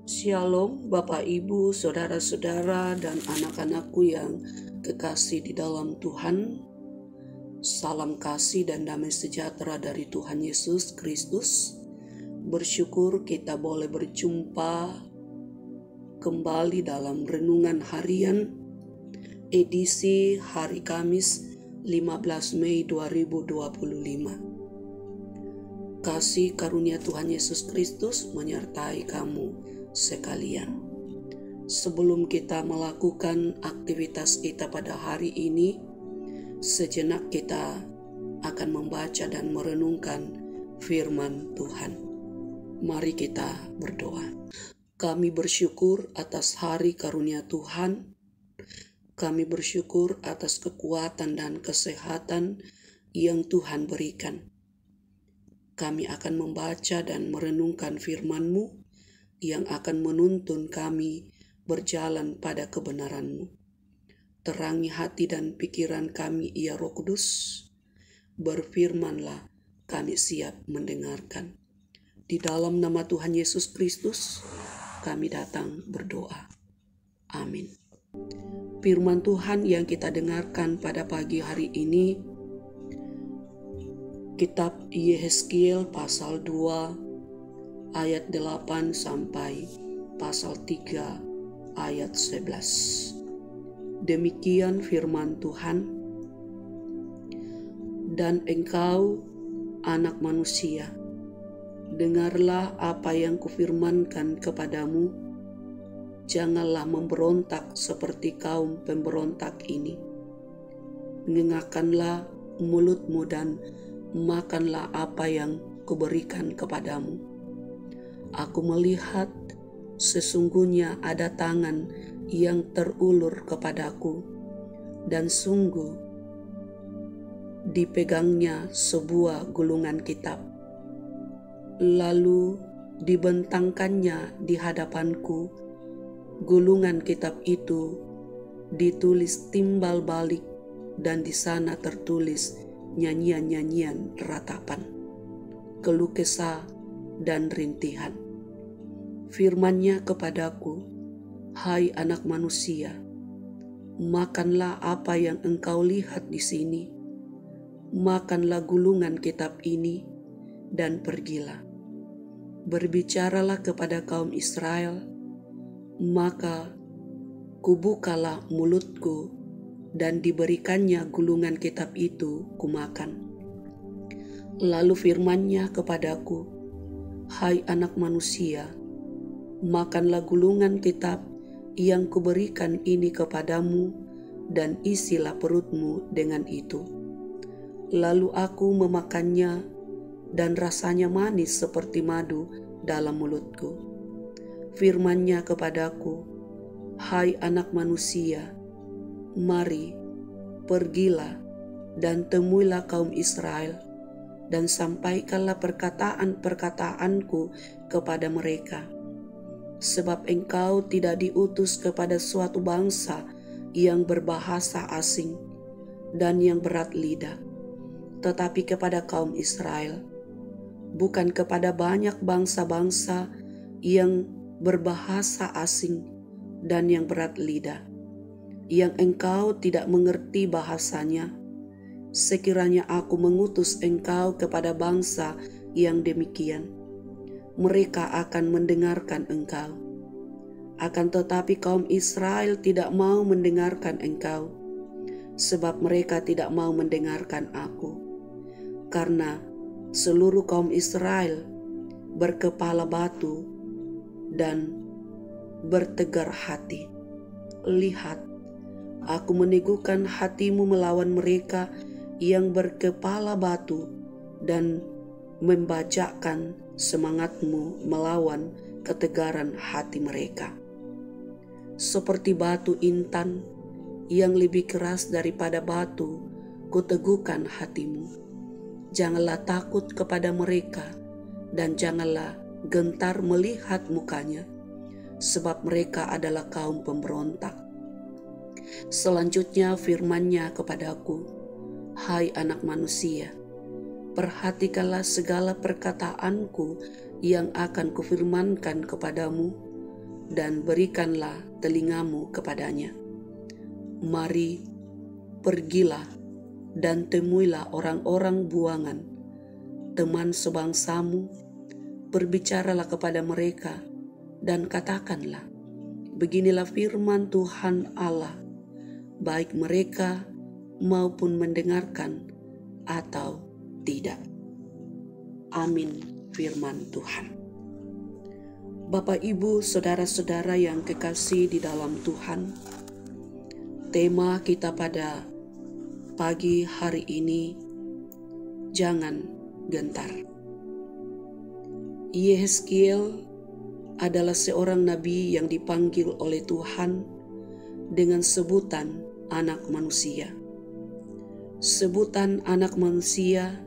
Shalom Bapak Ibu, Saudara-saudara dan anak-anakku yang kekasih di dalam Tuhan. Salam kasih dan damai sejahtera dari Tuhan Yesus Kristus. Bersyukur kita boleh berjumpa kembali dalam renungan harian edisi hari Kamis 15 Mei 2025. Kasih karunia Tuhan Yesus Kristus menyertai kamu sekalian. Sebelum kita melakukan aktivitas kita pada hari ini, sejenak kita akan membaca dan merenungkan firman Tuhan. Mari kita berdoa. Kami bersyukur atas hari karunia Tuhan. Kami bersyukur atas kekuatan dan kesehatan yang Tuhan berikan. Kami akan membaca dan merenungkan firman-Mu yang akan menuntun kami berjalan pada kebenaran-Mu. Terangi hati dan pikiran kami, ya Roh Kudus. Berfirmanlah, kami siap mendengarkan. Di dalam nama Tuhan Yesus Kristus, kami datang berdoa. Amin. Firman Tuhan yang kita dengarkan pada pagi hari ini, Kitab Yehezkiel pasal 2 ayat 8 sampai pasal 3 ayat 11. Demikian firman Tuhan. Dan engkau, anak manusia, dengarlah apa yang kufirmankan kepadamu. Janganlah memberontak seperti kaum pemberontak ini. Ngengakkanlah mulutmu dan makanlah apa yang kuberikan kepadamu. Aku melihat sesungguhnya ada tangan yang terulur kepadaku, dan sungguh dipegangnya sebuah gulungan kitab. Lalu dibentangkannya di hadapanku. Gulungan kitab itu ditulis timbal balik, dan di sana tertulis nyanyian-nyanyian ratapan, keluh kesah dan rintihan. Firman-Nya kepadaku, hai anak manusia, makanlah apa yang engkau lihat di sini, makanlah gulungan kitab ini, dan pergilah. Berbicaralah kepada kaum Israel, maka kubukalah mulutku, dan diberikannya gulungan kitab itu kumakan. Lalu firman-Nya kepadaku, hai anak manusia, makanlah gulungan kitab yang kuberikan ini kepadamu, dan isilah perutmu dengan itu. Lalu aku memakannya, dan rasanya manis seperti madu dalam mulutku. Firman-Nya kepadaku, hai anak manusia, mari, pergilah dan temuilah kaum Israel, dan sampaikanlah perkataan-perkataanku kepada mereka. Sebab engkau tidak diutus kepada suatu bangsa yang berbahasa asing dan yang berat lidah, tetapi kepada kaum Israel, bukan kepada banyak bangsa-bangsa yang berbahasa asing dan yang berat lidah, yang engkau tidak mengerti bahasanya. Sekiranya aku mengutus engkau kepada bangsa yang demikian, mereka akan mendengarkan engkau. Akan tetapi kaum Israel tidak mau mendengarkan engkau, sebab mereka tidak mau mendengarkan aku. Karena seluruh kaum Israel berkepala batu dan bertegar hati. Lihat, aku meneguhkan hatimu melawan mereka yang berkepala batu, dan membajakkan semangatmu melawan ketegaran hati mereka. Seperti batu intan yang lebih keras daripada batu, kuteguhkan hatimu. Janganlah takut kepada mereka, dan janganlah gentar melihat mukanya, sebab mereka adalah kaum pemberontak. Selanjutnya firman-Nya kepadaku, hai anak manusia, perhatikanlah segala perkataanku yang akan kufirmankan kepadamu, dan berikanlah telingamu kepadanya. Mari, pergilah dan temuilah orang-orang buangan, teman sebangsamu, berbicaralah kepada mereka dan katakanlah, beginilah firman Tuhan Allah, baik mereka maupun mendengarkan atau tidak. Amin, firman Tuhan. Bapak, Ibu, saudara-saudara yang kekasih di dalam Tuhan, tema kita pada pagi hari ini, jangan gentar. Yehezkiel adalah seorang nabi yang dipanggil oleh Tuhan dengan sebutan anak manusia. Sebutan anak manusia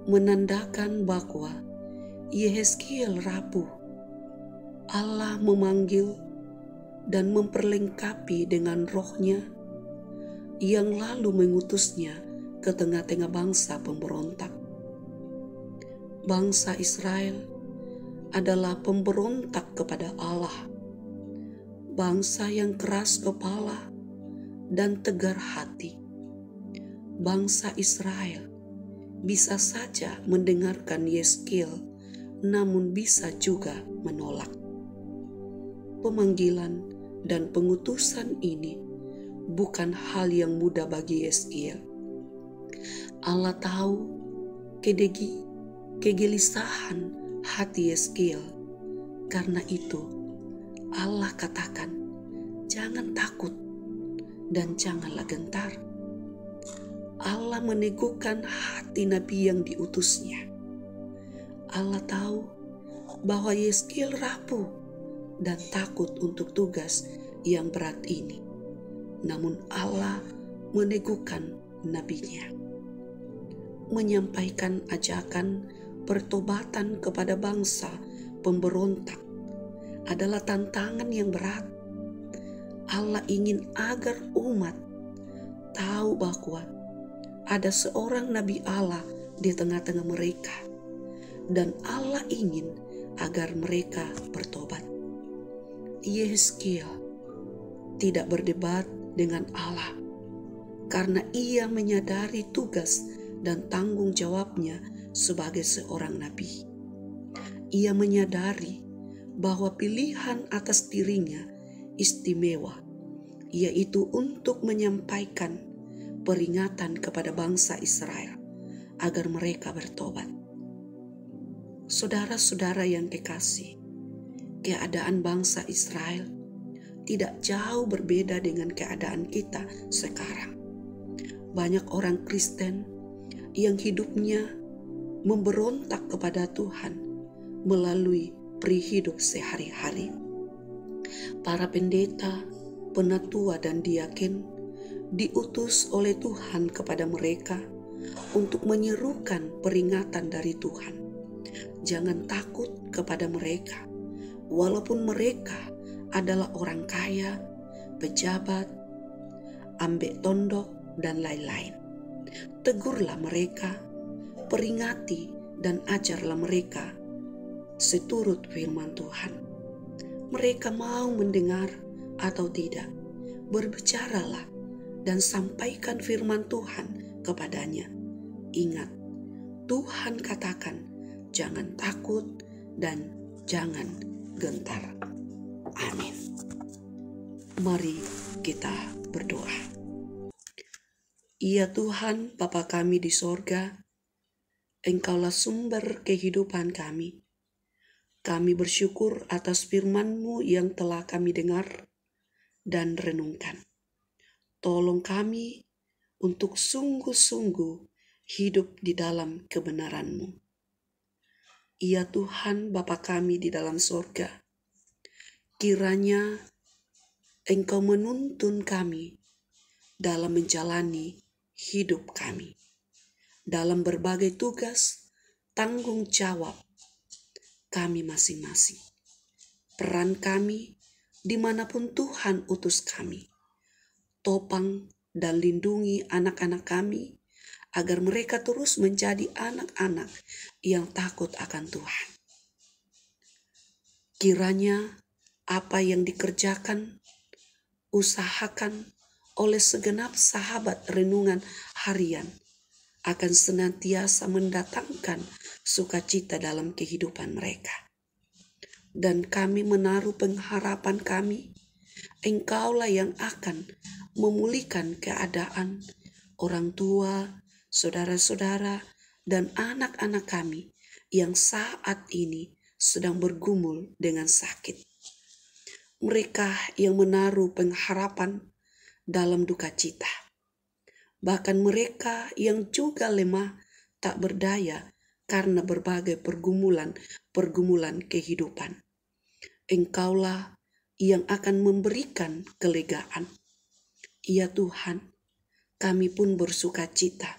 menandakan bahwa Yehezkiel rapuh. Allah memanggil dan memperlengkapi dengan rohnya yang lalu mengutusnya ke tengah-tengah bangsa pemberontak. Bangsa Israel adalah pemberontak kepada Allah. Bangsa yang keras kepala dan tegar hati. Bangsa Israel bisa saja mendengarkan Yehezkiel, namun bisa juga menolak. Pemanggilan dan pengutusan ini bukan hal yang mudah bagi Yehezkiel. Allah tahu kegelisahan hati Yehezkiel. Karena itu Allah katakan, jangan takut dan janganlah gentar. Allah meneguhkan hati nabi yang diutusnya. Allah tahu bahwa Yehezkiel rapuh dan takut untuk tugas yang berat ini. Namun Allah meneguhkan nabinya, menyampaikan ajakan pertobatan kepada bangsa pemberontak adalah tantangan yang berat. Allah ingin agar umat tahu bahwa ada seorang nabi Allah di tengah-tengah mereka, dan Allah ingin agar mereka bertobat. Yehezkiel tidak berdebat dengan Allah karena ia menyadari tugas dan tanggung jawabnya sebagai seorang nabi. Ia menyadari bahwa pilihan atas dirinya istimewa, yaitu untuk menyampaikan peringatan kepada bangsa Israel agar mereka bertobat. Saudara-saudara yang kekasih, keadaan bangsa Israel tidak jauh berbeda dengan keadaan kita sekarang. Banyak orang Kristen yang hidupnya memberontak kepada Tuhan melalui perihidup sehari-hari. Para pendeta, penatua, dan diaken diutus oleh Tuhan kepada mereka untuk menyerukan peringatan dari Tuhan. Jangan takut kepada mereka, walaupun mereka adalah orang kaya, pejabat, ambek tondok, dan lain-lain. Tegurlah mereka, peringati dan ajarlah mereka seturut firman Tuhan. Mereka mau mendengar atau tidak, berbicaralah dan sampaikan firman Tuhan kepadanya. Ingat, Tuhan katakan, jangan takut dan jangan gentar. Amin. Mari kita berdoa. Ya Tuhan, Bapa kami di sorga, Engkaulah sumber kehidupan kami. Kami bersyukur atas firman-Mu yang telah kami dengar dan renungkan. Tolong kami untuk sungguh-sungguh hidup di dalam kebenaran-Mu. Ya Tuhan, Bapa kami di dalam sorga, kiranya Engkau menuntun kami dalam menjalani hidup kami, dalam berbagai tugas, tanggung jawab kami masing-masing. Peran kami dimanapun Tuhan utus kami. Topang dan lindungi anak-anak kami, agar mereka terus menjadi anak-anak yang takut akan Tuhan. Kiranya apa yang dikerjakan, usahakan oleh segenap sahabat renungan harian akan senantiasa mendatangkan sukacita dalam kehidupan mereka. Dan kami menaruh pengharapan kami, Engkaulah yang akan memulihkan keadaan orang tua, saudara-saudara, dan anak-anak kami yang saat ini sedang bergumul dengan sakit. Mereka yang menaruh pengharapan dalam duka cita. Bahkan mereka yang juga lemah tak berdaya karena berbagai pergumulan kehidupan. Engkaulah yang akan memberikan kelegaan. Ya Tuhan, kami pun bersuka cita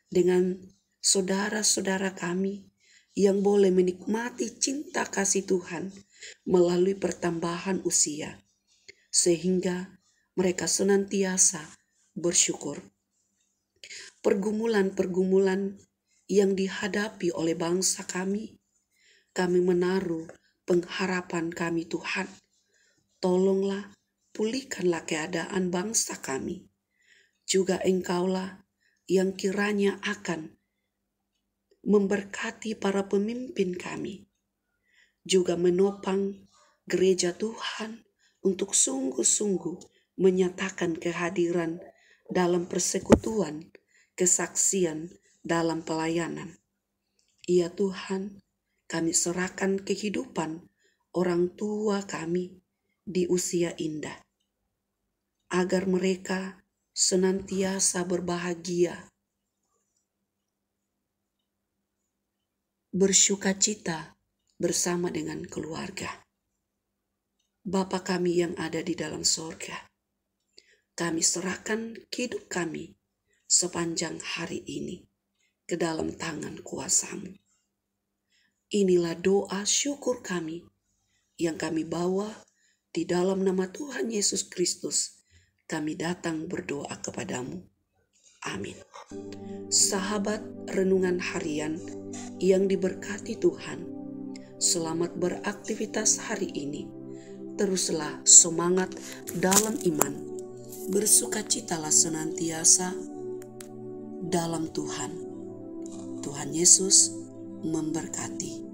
dengan saudara-saudara kami yang boleh menikmati cinta kasih Tuhan melalui pertambahan usia, sehingga mereka senantiasa bersyukur. Pergumulan-pergumulan yang dihadapi oleh bangsa kami menaruh pengharapan kami Tuhan. Tolonglah, pulihkanlah keadaan bangsa kami. Juga Engkaulah yang kiranya akan memberkati para pemimpin kami. Juga menopang gereja Tuhan untuk sungguh-sungguh menyatakan kehadiran dalam persekutuan, kesaksian dalam pelayanan. Ya Tuhan, kami serahkan kehidupan orang tua kami di usia indah, agar mereka senantiasa berbahagia, bersukacita bersama dengan keluarga. Bapa kami yang ada di dalam sorga, kami serahkan hidup kami sepanjang hari ini ke dalam tangan kuasa-Mu. Inilah doa syukur kami yang kami bawa di dalam nama Tuhan Yesus Kristus. Kami datang berdoa kepadamu. Amin. Sahabat renungan harian yang diberkati Tuhan, selamat beraktivitas hari ini. Teruslah semangat dalam iman. Bersukacitalah senantiasa dalam Tuhan. Tuhan Yesus memberkati.